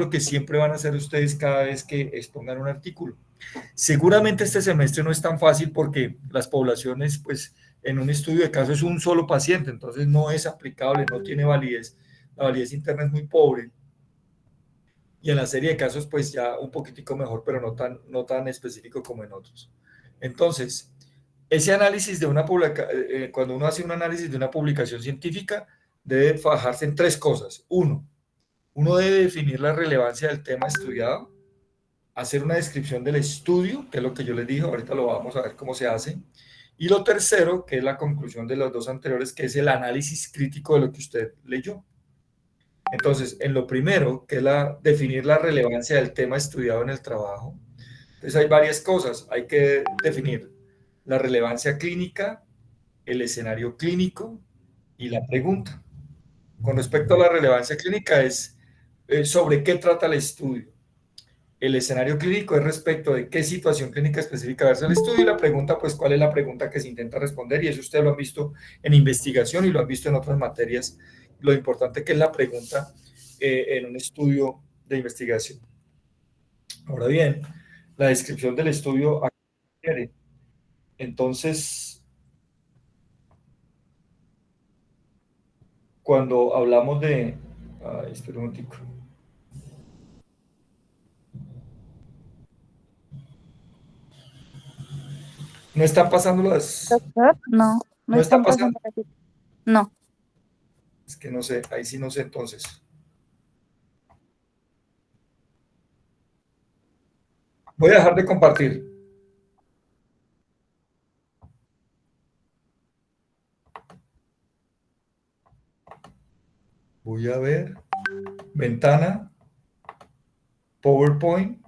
lo que siempre van a hacer ustedes cada vez que expongan un artículo. Seguramente este semestre no es tan fácil porque las poblaciones, pues en un estudio de caso es un solo paciente, entonces no es aplicable, no tiene validez, la validez interna es muy pobre. Y en la serie de casos, pues ya un poquitico mejor, pero no tan específico como en otros. Entonces, ese análisis de cuando uno hace un análisis de una publicación científica, debe bajarse en tres cosas. Uno debe definir la relevancia del tema estudiado, hacer una descripción del estudio, que es lo que yo les dije, ahorita lo vamos a ver cómo se hace. Y lo tercero, que es la conclusión de los dos anteriores, que es el análisis crítico de lo que usted leyó. Entonces, en lo primero, que es definir la relevancia del tema estudiado en el trabajo, entonces hay varias cosas. Hay que definir la relevancia clínica, el escenario clínico y la pregunta. Con respecto a la relevancia clínica es sobre qué trata el estudio. El escenario clínico es respecto de qué situación clínica específica versa el estudio y la pregunta, pues, cuál es la pregunta que se intenta responder. Y eso ustedes lo han visto en investigación y lo han visto en otras materias, lo importante que es la pregunta en un estudio de investigación. Ahora bien, la descripción del estudio requiere. Entonces, cuando hablamos de... Ay, espera un momentico. No están pasando las... Doctor, no No están están pasando... pasando aquí. No. Es que no sé, ahí sí no sé entonces. Voy a dejar de compartir. Voy a ver. Ventana. PowerPoint.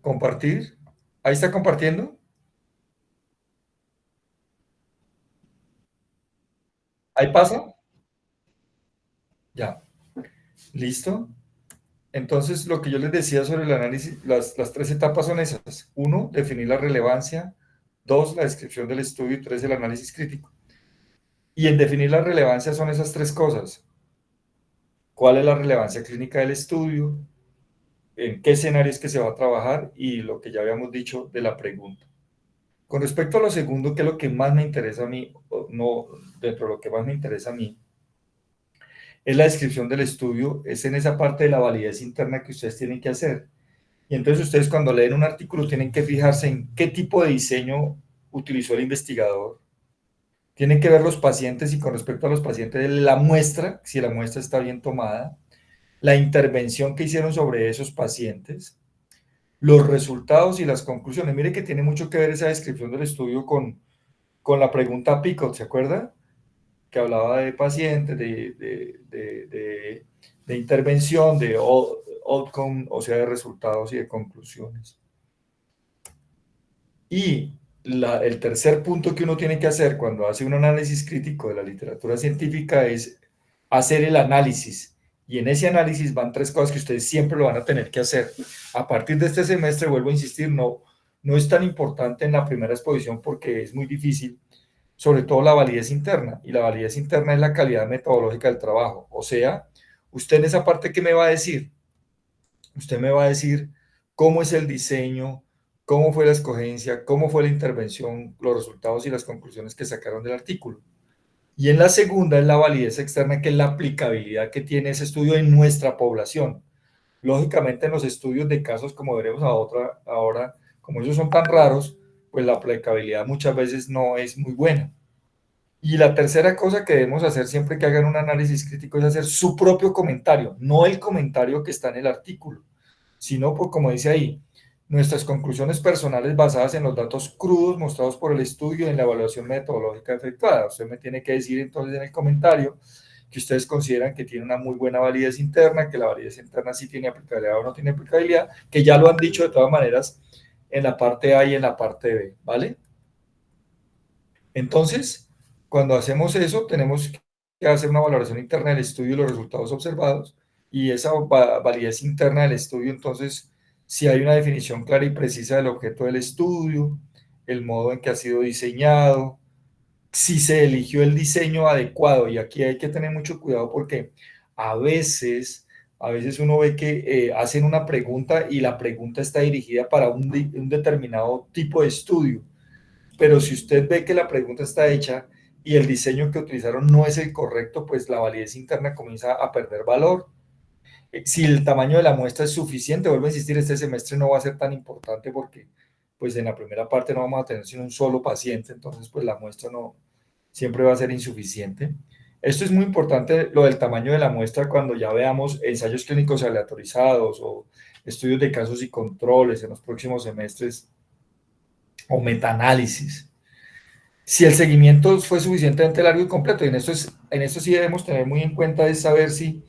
Compartir. Ahí está compartiendo. Ahí pasa. Ya. Listo. Entonces, lo que yo les decía sobre el análisis, las tres etapas son esas. Uno, definir la relevancia. Dos, la descripción del estudio. Y tres, el análisis crítico. Y en definir la relevancia son esas tres cosas. ¿Cuál es la relevancia clínica del estudio? ¿En qué escenarios que se va a trabajar? Y lo que ya habíamos dicho de la pregunta. Con respecto a lo segundo, que es lo que más me interesa a mí, no, dentro de lo que más me interesa a mí, es la descripción del estudio, es en esa parte de la validez interna que ustedes tienen que hacer. Y entonces ustedes cuando leen un artículo tienen que fijarse en qué tipo de diseño utilizó el investigador. Tienen que ver los pacientes y con respecto a los pacientes la muestra, si la muestra está bien tomada, la intervención que hicieron sobre esos pacientes, los resultados y las conclusiones. Mire que tiene mucho que ver esa descripción del estudio con la pregunta Picot, ¿se acuerda? Que hablaba de pacientes, de intervención, de outcome, o sea, de resultados y de conclusiones. Y el tercer punto que uno tiene que hacer cuando hace un análisis crítico de la literatura científica es hacer el análisis. Y en ese análisis van tres cosas que ustedes siempre lo van a tener que hacer. A partir de este semestre, vuelvo a insistir, no es tan importante en la primera exposición porque es muy difícil, sobre todo la validez interna. Y la validez interna es la calidad metodológica del trabajo. O sea, usted en esa parte, ¿qué me va a decir? Usted me va a decir cómo es el diseño, cómo fue la escogencia, cómo fue la intervención, los resultados y las conclusiones que sacaron del artículo. Y en la segunda es la validez externa, que es la aplicabilidad que tiene ese estudio en nuestra población. Lógicamente, en los estudios de casos, como veremos ahora, como esos son tan raros, pues la aplicabilidad muchas veces no es muy buena. Y la tercera cosa que debemos hacer siempre que hagan un análisis crítico es hacer su propio comentario, no el comentario que está en el artículo, sino, por, como dice ahí, nuestras conclusiones personales basadas en los datos crudos mostrados por el estudio y en la evaluación metodológica efectuada. Usted me tiene que decir entonces en el comentario que ustedes consideran que tiene una muy buena validez interna, que la validez interna sí tiene aplicabilidad o no tiene aplicabilidad, que ya lo han dicho de todas maneras en la parte A y en la parte B, ¿vale? Entonces, cuando hacemos eso, tenemos que hacer una valoración interna del estudio y los resultados observados, y esa validez interna del estudio, entonces, si hay una definición clara y precisa del objeto del estudio, el modo en que ha sido diseñado, si se eligió el diseño adecuado, y aquí hay que tener mucho cuidado porque a veces A veces uno ve que hacen una pregunta y la pregunta está dirigida para un determinado tipo de estudio, pero si usted ve que la pregunta está hecha y el diseño que utilizaron no es el correcto, pues la validez interna comienza a perder valor. Si el tamaño de la muestra es suficiente, vuelvo a insistir, este semestre no va a ser tan importante porque pues en la primera parte no vamos a tener sino un solo paciente, entonces pues la muestra no siempre va a ser insuficiente. Esto es muy importante, lo del tamaño de la muestra, cuando ya veamos ensayos clínicos aleatorizados o estudios de casos y controles en los próximos semestres o metaanálisis. Si el seguimiento fue suficientemente largo y completo, y en esto sí debemos tener muy en cuenta es saber si,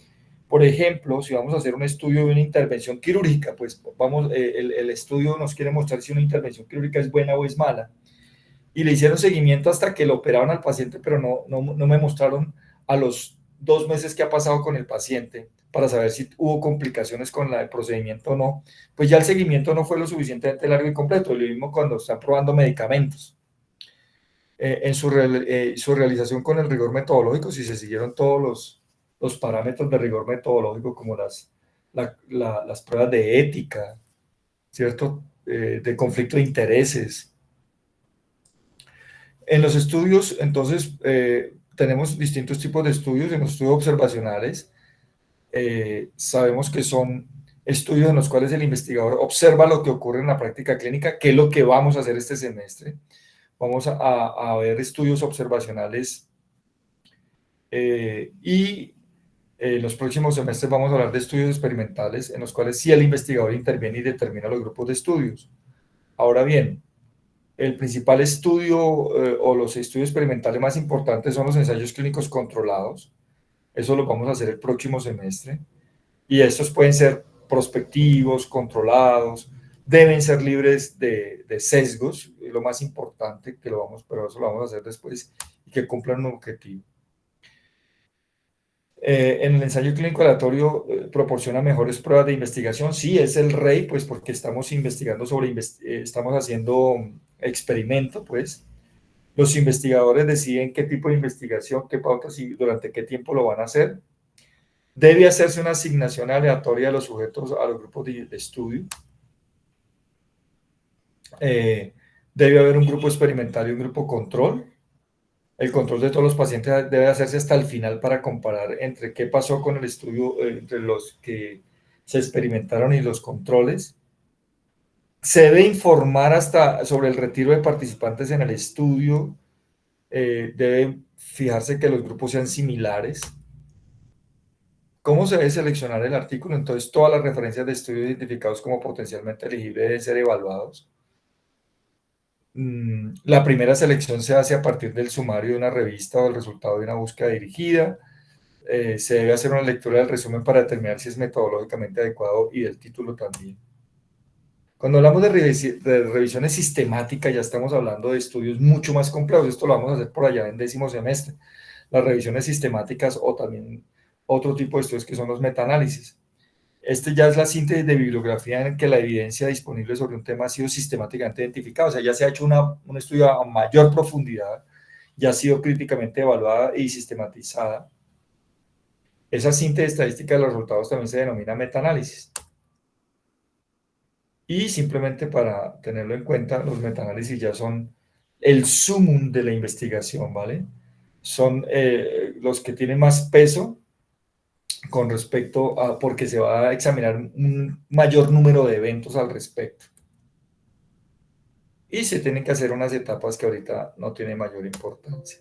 por ejemplo, si vamos a hacer un estudio de una intervención quirúrgica, pues vamos, el estudio nos quiere mostrar si una intervención quirúrgica es buena o es mala, y le hicieron seguimiento hasta que lo operaron al paciente, pero no me mostraron a los 2 meses que ha pasado con el paciente para saber si hubo complicaciones con el procedimiento o no, pues ya el seguimiento no fue lo suficientemente largo y completo. Lo mismo cuando están probando medicamentos. Su realización con el rigor metodológico, si se siguieron todos los parámetros de rigor metodológico, como las pruebas de ética, ¿cierto? De conflicto de intereses. En los estudios, entonces, tenemos distintos tipos de estudios. En los estudios observacionales, sabemos que son estudios en los cuales el investigador observa lo que ocurre en la práctica clínica, que es lo que vamos a hacer este semestre. Vamos a ver estudios observacionales y en los próximos semestres vamos a hablar de estudios experimentales en los cuales sí el investigador interviene y determina los grupos de estudios. Ahora bien, el principal estudio o los estudios experimentales más importantes son los ensayos clínicos controlados. Eso lo vamos a hacer el próximo semestre. Y estos pueden ser prospectivos, controlados, deben ser libres de sesgos, lo más importante, pero eso lo vamos a hacer después, y que cumplan un objetivo. En el ensayo clínico aleatorio proporciona mejores pruebas de investigación. Sí, es el rey, pues porque estamos investigando estamos haciendo experimento, pues. Los investigadores deciden qué tipo de investigación, qué pautas y durante qué tiempo lo van a hacer. Debe hacerse una asignación aleatoria a los sujetos, a los grupos de estudio. Debe haber un grupo experimental y un grupo control. El control de todos los pacientes debe hacerse hasta el final para comparar entre qué pasó con el estudio, entre los que se experimentaron y los controles. Se debe informar hasta sobre el retiro de participantes en el estudio. Debe fijarse que los grupos sean similares. ¿Cómo se debe seleccionar el artículo? Entonces, todas las referencias de estudios identificados como potencialmente elegibles deben ser evaluados. La primera selección se hace a partir del sumario de una revista o el resultado de una búsqueda dirigida. Se debe hacer una lectura del resumen para determinar si es metodológicamente adecuado y del título también. Cuando hablamos de revisiones sistemáticas, ya estamos hablando de estudios mucho más complejos. Esto lo vamos a hacer por allá en 10º semestre. Las revisiones sistemáticas o también otro tipo de estudios que son los metaanálisis. Este ya es la síntesis de bibliografía en que la evidencia disponible sobre un tema ha sido sistemáticamente identificada. O sea, ya se ha hecho un estudio a mayor profundidad, ya ha sido críticamente evaluada y sistematizada. Esa síntesis estadística de los resultados también se denomina metaanálisis. Y simplemente para tenerlo en cuenta, los metaanálisis ya son el sumum de la investigación, ¿vale? Son los que tienen más peso con respecto a, porque se va a examinar un mayor número de eventos al respecto. Y se tienen que hacer unas etapas que ahorita no tienen mayor importancia.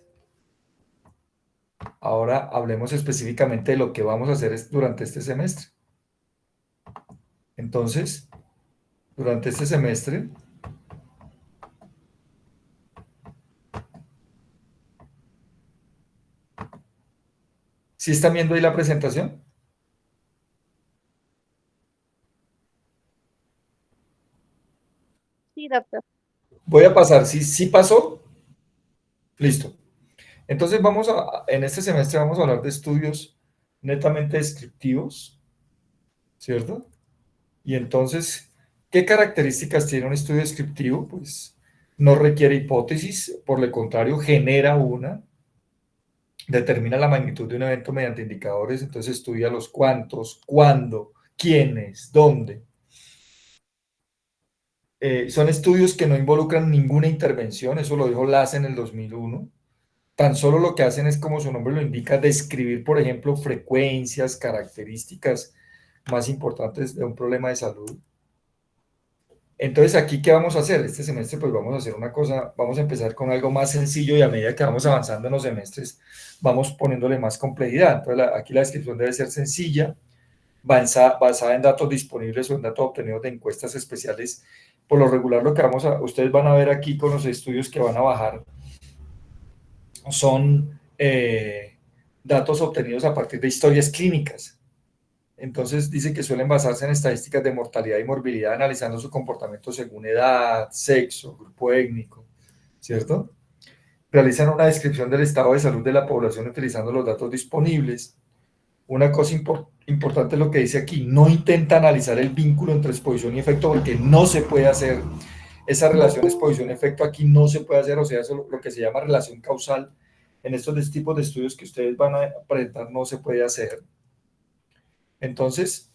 Ahora hablemos específicamente de lo que vamos a hacer durante este semestre. Entonces, durante este semestre, ¿sí están viendo ahí la presentación? Sí, doctor. Voy a pasar, ¿sí pasó? Listo. Entonces en este semestre vamos a hablar de estudios netamente descriptivos, ¿cierto? Y entonces, ¿qué características tiene un estudio descriptivo? Pues no requiere hipótesis, por el contrario, genera una. determina la magnitud de un evento mediante indicadores, entonces estudia los cuántos, cuándo, quiénes, dónde. Son estudios que no involucran ninguna intervención, eso lo dijo Lass en el 2001. Tan solo lo que hacen es, como su nombre lo indica, describir, por ejemplo, frecuencias, características más importantes de un problema de salud. Entonces, aquí, ¿qué vamos a hacer? Este semestre, pues vamos a hacer una cosa, vamos a empezar con algo más sencillo y a medida que vamos avanzando en los semestres, vamos poniéndole más complejidad. Entonces, aquí la descripción debe ser sencilla, basada en datos disponibles o en datos obtenidos de encuestas especiales. Por lo regular, lo que ustedes van a ver aquí con los estudios que van a bajar son datos obtenidos a partir de historias clínicas. Entonces dice que suelen basarse en estadísticas de mortalidad y morbilidad, analizando su comportamiento según edad, sexo, grupo étnico, ¿cierto? Realizan una descripción del estado de salud de la población utilizando los datos disponibles. Una cosa importante es lo que dice aquí, no intenta analizar el vínculo entre exposición y efecto porque no se puede hacer. Esa relación exposición-efecto aquí no se puede hacer, o sea, eso lo que se llama relación causal en estos tipos de estudios que ustedes van a presentar no se puede hacer. Entonces,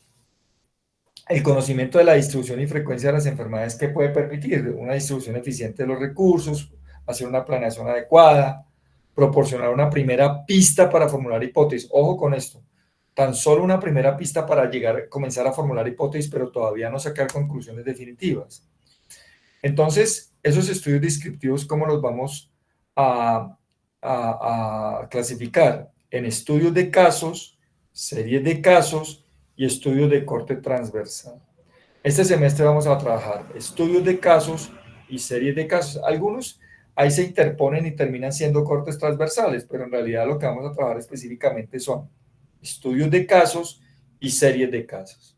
el conocimiento de la distribución y frecuencia de las enfermedades que puede permitir una distribución eficiente de los recursos, hacer una planeación adecuada, proporcionar una primera pista para formular hipótesis. Ojo con esto, tan solo una primera pista para comenzar a formular hipótesis, pero todavía no sacar conclusiones definitivas. Entonces, esos estudios descriptivos, ¿cómo los vamos a clasificar? En estudios de casos, series de casos y estudios de corte transversal. Este semestre vamos a trabajar estudios de casos y series de casos. Algunos ahí se interponen y terminan siendo cortes transversales, pero en realidad lo que vamos a trabajar específicamente son estudios de casos y series de casos.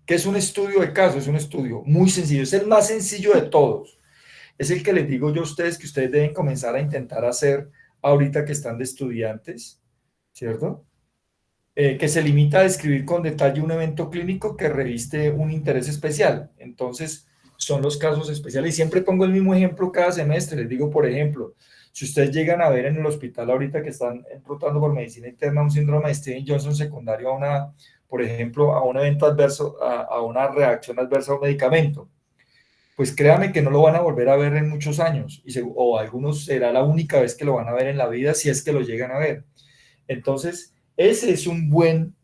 ¿Qué es un estudio de casos? Es un estudio muy sencillo, es el más sencillo de todos. Es el que les digo yo a ustedes que ustedes deben comenzar a intentar hacer ahorita que están de estudiantes, ¿cierto? Que se limita a describir con detalle un evento clínico que reviste un interés especial. Entonces, son los casos especiales. Y siempre pongo el mismo ejemplo cada semestre. Les digo, por ejemplo, si ustedes llegan a ver en el hospital ahorita que están rotando por medicina interna un síndrome de Stevens-Johnson secundario por ejemplo, a un evento adverso, a una reacción adversa a un medicamento, pues créame que no lo van a volver a ver en muchos años, o algunos será la única vez que lo van a ver en la vida, si es que lo llegan a ver. Entonces, ese es un buen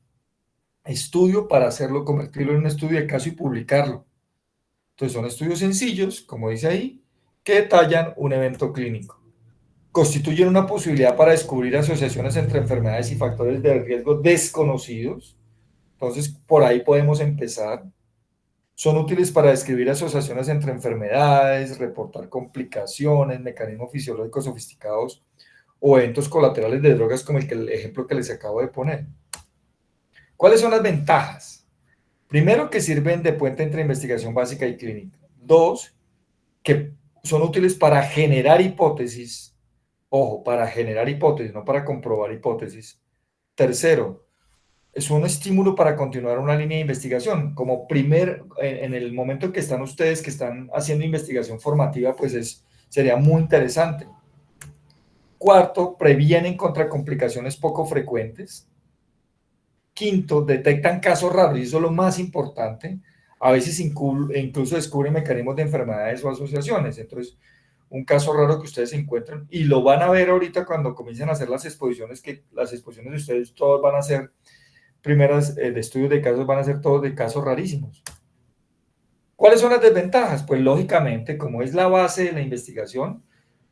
estudio para hacerlo, convertirlo en un estudio de caso y publicarlo. Entonces, son estudios sencillos, como dice ahí, que detallan un evento clínico. Constituyen una posibilidad para descubrir asociaciones entre enfermedades y factores de riesgo desconocidos. Entonces, por ahí podemos empezar. Son útiles para describir asociaciones entre enfermedades, reportar complicaciones, mecanismos fisiológicos sofisticados o eventos colaterales de drogas como el ejemplo que les acabo de poner. ¿Cuáles son las ventajas? Primero, que sirven de puente entre investigación básica y clínica. Dos, que son útiles para generar hipótesis. Ojo, para generar hipótesis, no para comprobar hipótesis. Tercero, es un estímulo para continuar una línea de investigación. Como en el momento en que están ustedes, que están haciendo investigación formativa, pues sería muy interesante. Cuarto, previenen contra complicaciones poco frecuentes. Quinto, detectan casos raros, y eso es lo más importante. A veces incluso descubren mecanismos de enfermedades o asociaciones. Entonces, un caso raro que ustedes encuentran, y lo van a ver ahorita cuando comiencen a hacer las exposiciones, que las exposiciones de ustedes todos van a ser primeras de estudios de casos, van a ser todos de casos rarísimos. ¿Cuáles son las desventajas? Pues lógicamente, como es la base de la investigación,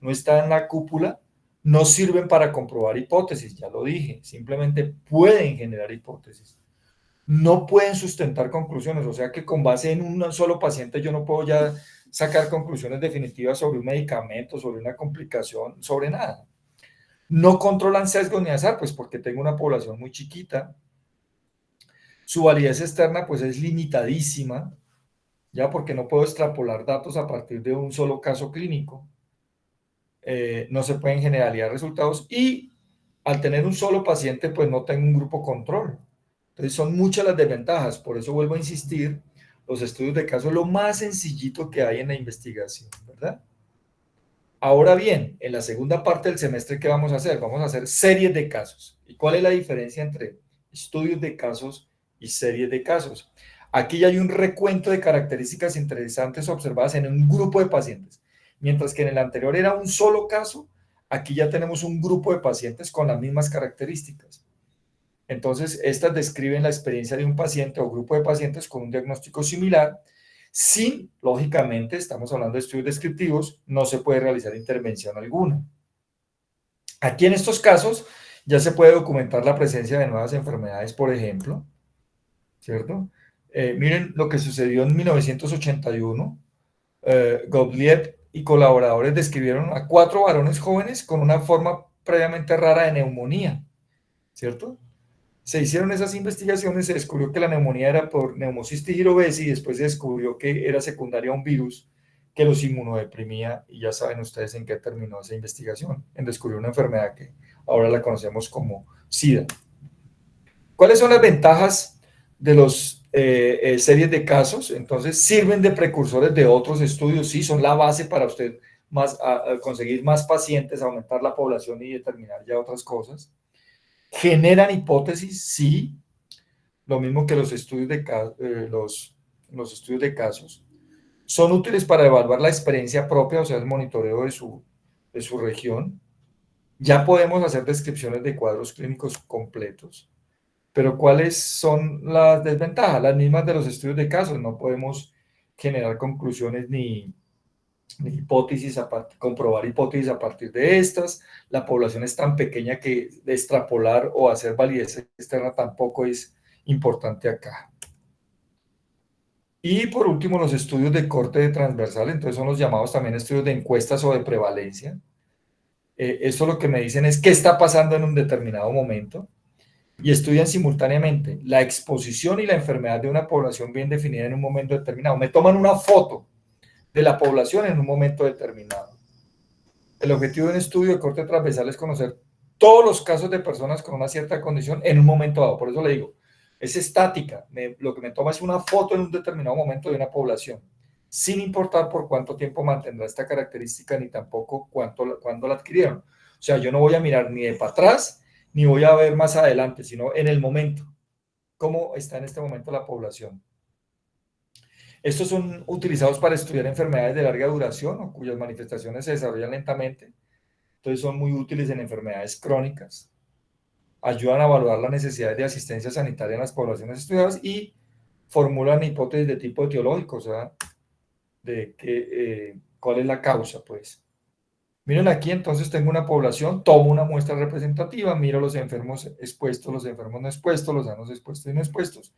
no está en la cúpula, no sirven para comprobar hipótesis, ya lo dije, simplemente pueden generar hipótesis. No pueden sustentar conclusiones, o sea que con base en un solo paciente yo no puedo ya sacar conclusiones definitivas sobre un medicamento, sobre una complicación, sobre nada. No controlan sesgos ni azar, pues porque tengo una población muy chiquita. Su validez externa pues es limitadísima, ya porque no puedo extrapolar datos a partir de un solo caso clínico. No se pueden generalizar resultados y al tener un solo paciente pues no tengo un grupo control. Entonces son muchas las desventajas, por eso vuelvo a insistir, los estudios de caso es lo más sencillito que hay en la investigación, ¿verdad? Ahora bien, en la segunda parte del semestre, ¿qué vamos a hacer? Vamos a hacer series de casos. ¿Y cuál es la diferencia entre estudios de casos y series de casos? Aquí ya hay un recuento de características interesantes observadas en un grupo de pacientes. Mientras que en el anterior era un solo caso, aquí ya tenemos un grupo de pacientes con las mismas características. Entonces, estas describen la experiencia de un paciente o grupo de pacientes con un diagnóstico similar. Sin, lógicamente, estamos hablando de estudios descriptivos, no se puede realizar intervención alguna. Aquí en estos casos ya se puede documentar la presencia de nuevas enfermedades, por ejemplo, ¿cierto? Miren lo que sucedió en 1981. Gottlieb y colaboradores describieron a 4 varones jóvenes con una forma previamente rara de neumonía, ¿cierto? Se hicieron esas investigaciones, se descubrió que la neumonía era por Pneumocystis jirovesi y después se descubrió que era secundaria a un virus que los inmunodeprimía y ya saben ustedes en qué terminó esa investigación, en descubrir una enfermedad que ahora la conocemos como SIDA. ¿Cuáles son las ventajas de los series de casos? Entonces, sirven de precursores de otros estudios, sí, son la base para usted conseguir más pacientes, aumentar la población y determinar ya otras cosas. Generan hipótesis, sí, lo mismo que los estudios los estudios de casos. Son útiles para evaluar la experiencia propia, o sea, el monitoreo de su región. Ya podemos hacer descripciones de cuadros clínicos completos. Pero ¿cuáles son las desventajas? Las mismas de los estudios de casos. No podemos generar conclusiones ni hipótesis, comprobar hipótesis a partir de estas. La población es tan pequeña que extrapolar o hacer validez externa tampoco es importante acá. Y por último, los estudios de corte transversal, entonces son los llamados también estudios de encuestas o de prevalencia. Eso lo que me dicen es qué está pasando en un determinado momento y estudian simultáneamente la exposición y la enfermedad de una población bien definida en un momento determinado. Me toman una foto de la población en un momento determinado. El objetivo de un estudio de corte transversal es conocer todos los casos de personas con una cierta condición en un momento dado. Por eso le digo, es estática. Lo que me toma es una foto en un determinado momento de una población, sin importar por cuánto tiempo mantendrá esta característica, ni tampoco cuándo la adquirieron. O sea, yo no voy a mirar ni de para atrás, ni voy a ver más adelante, sino en el momento. ¿Cómo está en este momento la población? Estos son utilizados para estudiar enfermedades de larga duración o cuyas manifestaciones se desarrollan lentamente. Entonces son muy útiles en enfermedades crónicas. Ayudan a evaluar las necesidades de asistencia sanitaria en las poblaciones estudiadas y formulan hipótesis de tipo etiológico, o sea, de cuál es la causa, pues. Miren aquí, entonces tengo una población, tomo una muestra representativa, miro los enfermos expuestos, los enfermos no expuestos, los sanos expuestos y no expuestos,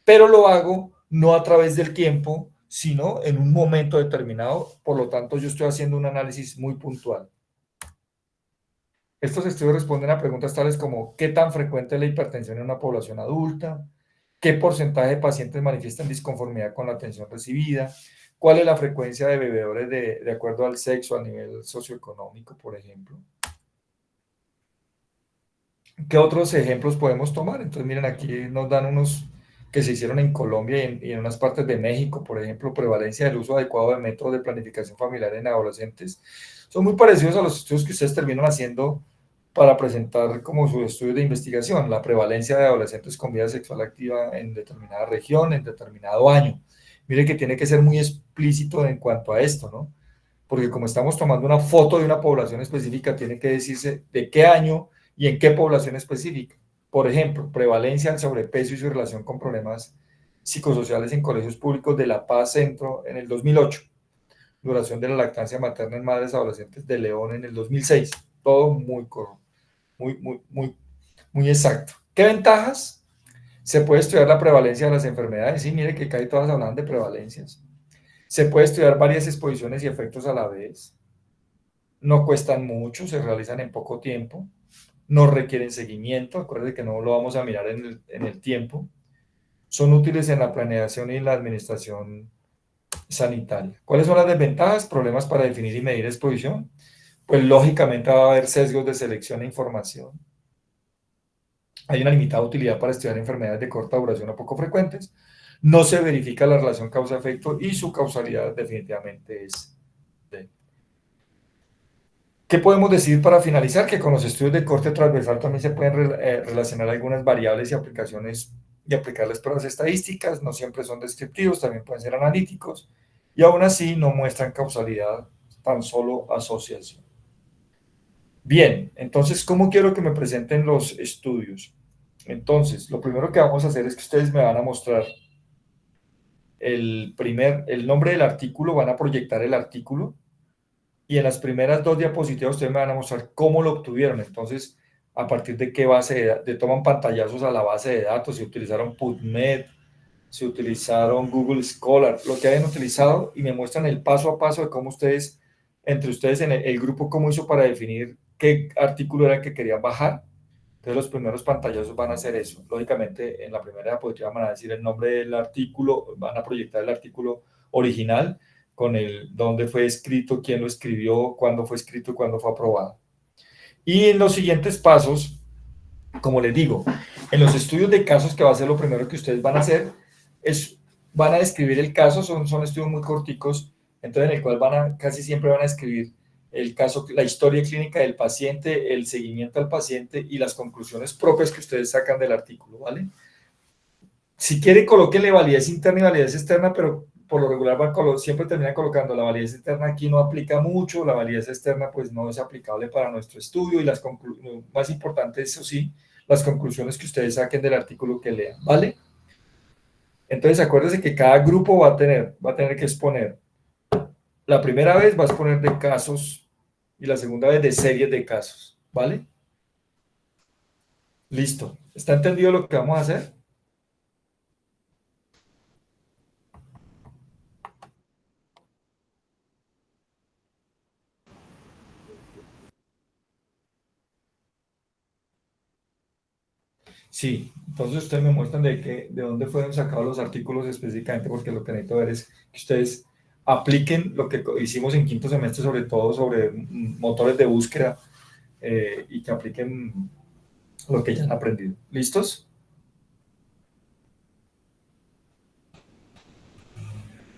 pero lo hago no a través del tiempo, sino en un momento determinado, por lo tanto yo estoy haciendo un análisis muy puntual. Estos estudios responden a preguntas tales como ¿qué tan frecuente es la hipertensión en una población adulta? ¿Qué porcentaje de pacientes manifiestan disconformidad con la atención recibida? ¿Cuál es la frecuencia de bebedores de acuerdo al sexo, a nivel socioeconómico, por ejemplo? ¿Qué otros ejemplos podemos tomar? Entonces, miren, aquí nos dan unos que se hicieron en Colombia y en unas partes de México, por ejemplo, prevalencia del uso adecuado de métodos de planificación familiar en adolescentes. Son muy parecidos a los estudios que ustedes terminan haciendo para presentar como sus estudios de investigación, la prevalencia de adolescentes con vida sexual activa en determinada región, en determinado año. Mire que tiene que ser muy explícito en cuanto a esto, ¿no? Porque como estamos tomando una foto de una población específica, tiene que decirse de qué año y en qué población específica. Por ejemplo, prevalencia del sobrepeso y su relación con problemas psicosociales en colegios públicos de La Paz Centro en el 2008. Duración de la lactancia materna en madres adolescentes de León en el 2006. Todo muy exacto. ¿Qué ventajas? Se puede estudiar la prevalencia de las enfermedades. Sí, mire que casi todas hablan de prevalencias. Se puede estudiar varias exposiciones y efectos a la vez. No cuestan mucho, se realizan en poco tiempo. No requieren seguimiento. Acuérdense que no lo vamos a mirar en el tiempo. Son útiles en la planeación y la administración sanitaria. ¿Cuáles son las desventajas? Problemas para definir y medir exposición. Pues lógicamente va a haber sesgos de selección e información. Hay una limitada utilidad para estudiar enfermedades de corta duración o poco frecuentes. No se verifica la relación causa-efecto y su causalidad definitivamente es débil. ¿Qué podemos decir para finalizar? Que con los estudios de corte transversal también se pueden relacionar algunas variables y aplicaciones y aplicarles pruebas estadísticas, no siempre son descriptivos, también pueden ser analíticos, y aún así no muestran causalidad, tan solo asociación. Bien, entonces, ¿cómo quiero que me presenten los estudios? Entonces, lo primero que vamos a hacer es que ustedes me van a mostrar el nombre del artículo, van a proyectar el artículo, y en las primeras dos diapositivas ustedes me van a mostrar cómo lo obtuvieron. Entonces, a partir de qué base de toman pantallazos a la base de datos, si utilizaron PubMed, si utilizaron Google Scholar, lo que hayan utilizado, y me muestran el paso a paso de cómo ustedes, entre ustedes en el grupo, cómo hizo para definir qué artículo era el que querían bajar. Entonces los primeros pantallazos van a hacer eso. Lógicamente, en la primera diapositiva van a decir el nombre del artículo, van a proyectar el artículo original con el dónde fue escrito, quién lo escribió, cuándo fue escrito y cuándo fue aprobado. Y en los siguientes pasos, como les digo, en los estudios de casos, que va a ser lo primero que ustedes van a hacer, van a describir el caso, son estudios muy corticos, entonces en el cual casi siempre van a escribir el caso, la historia clínica del paciente, el seguimiento al paciente y las conclusiones propias que ustedes sacan del artículo, ¿vale? Si quiere, colóquenle validez interna y validez externa, pero por lo regular siempre termina colocando la validez externa, aquí no aplica mucho, la validez externa pues no es aplicable para nuestro estudio, y más importante, eso sí, las conclusiones que ustedes saquen del artículo que lean, ¿vale? Entonces acuérdense que cada grupo va a tener que exponer. La primera vez va a exponer de casos y la segunda vez de series de casos, ¿vale? Listo. ¿Está entendido lo que vamos a hacer? Sí, entonces ustedes me muestran de dónde fueron sacados los artículos específicamente, porque lo que necesito ver es que ustedes apliquen lo que hicimos en quinto semestre, sobre todo sobre motores de búsqueda, y que apliquen lo que ya han aprendido. ¿Listos?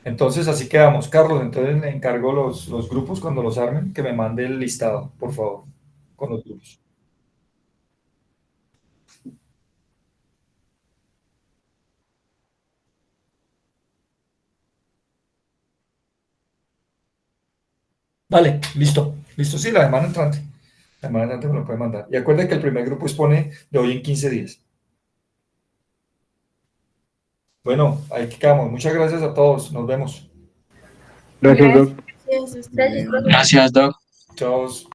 Entonces así quedamos. Carlos, entonces le encargo los grupos cuando los armen, que me mande el listado, por favor, con los grupos. Vale, listo. Listo, sí, la semana entrante. La semana entrante me lo puede mandar. Y acuerden que el primer grupo expone de hoy en 15 días. Bueno, ahí quedamos. Muchas gracias a todos. Nos vemos. Gracias, Doc. Gracias. Gracias, Doc. Chao.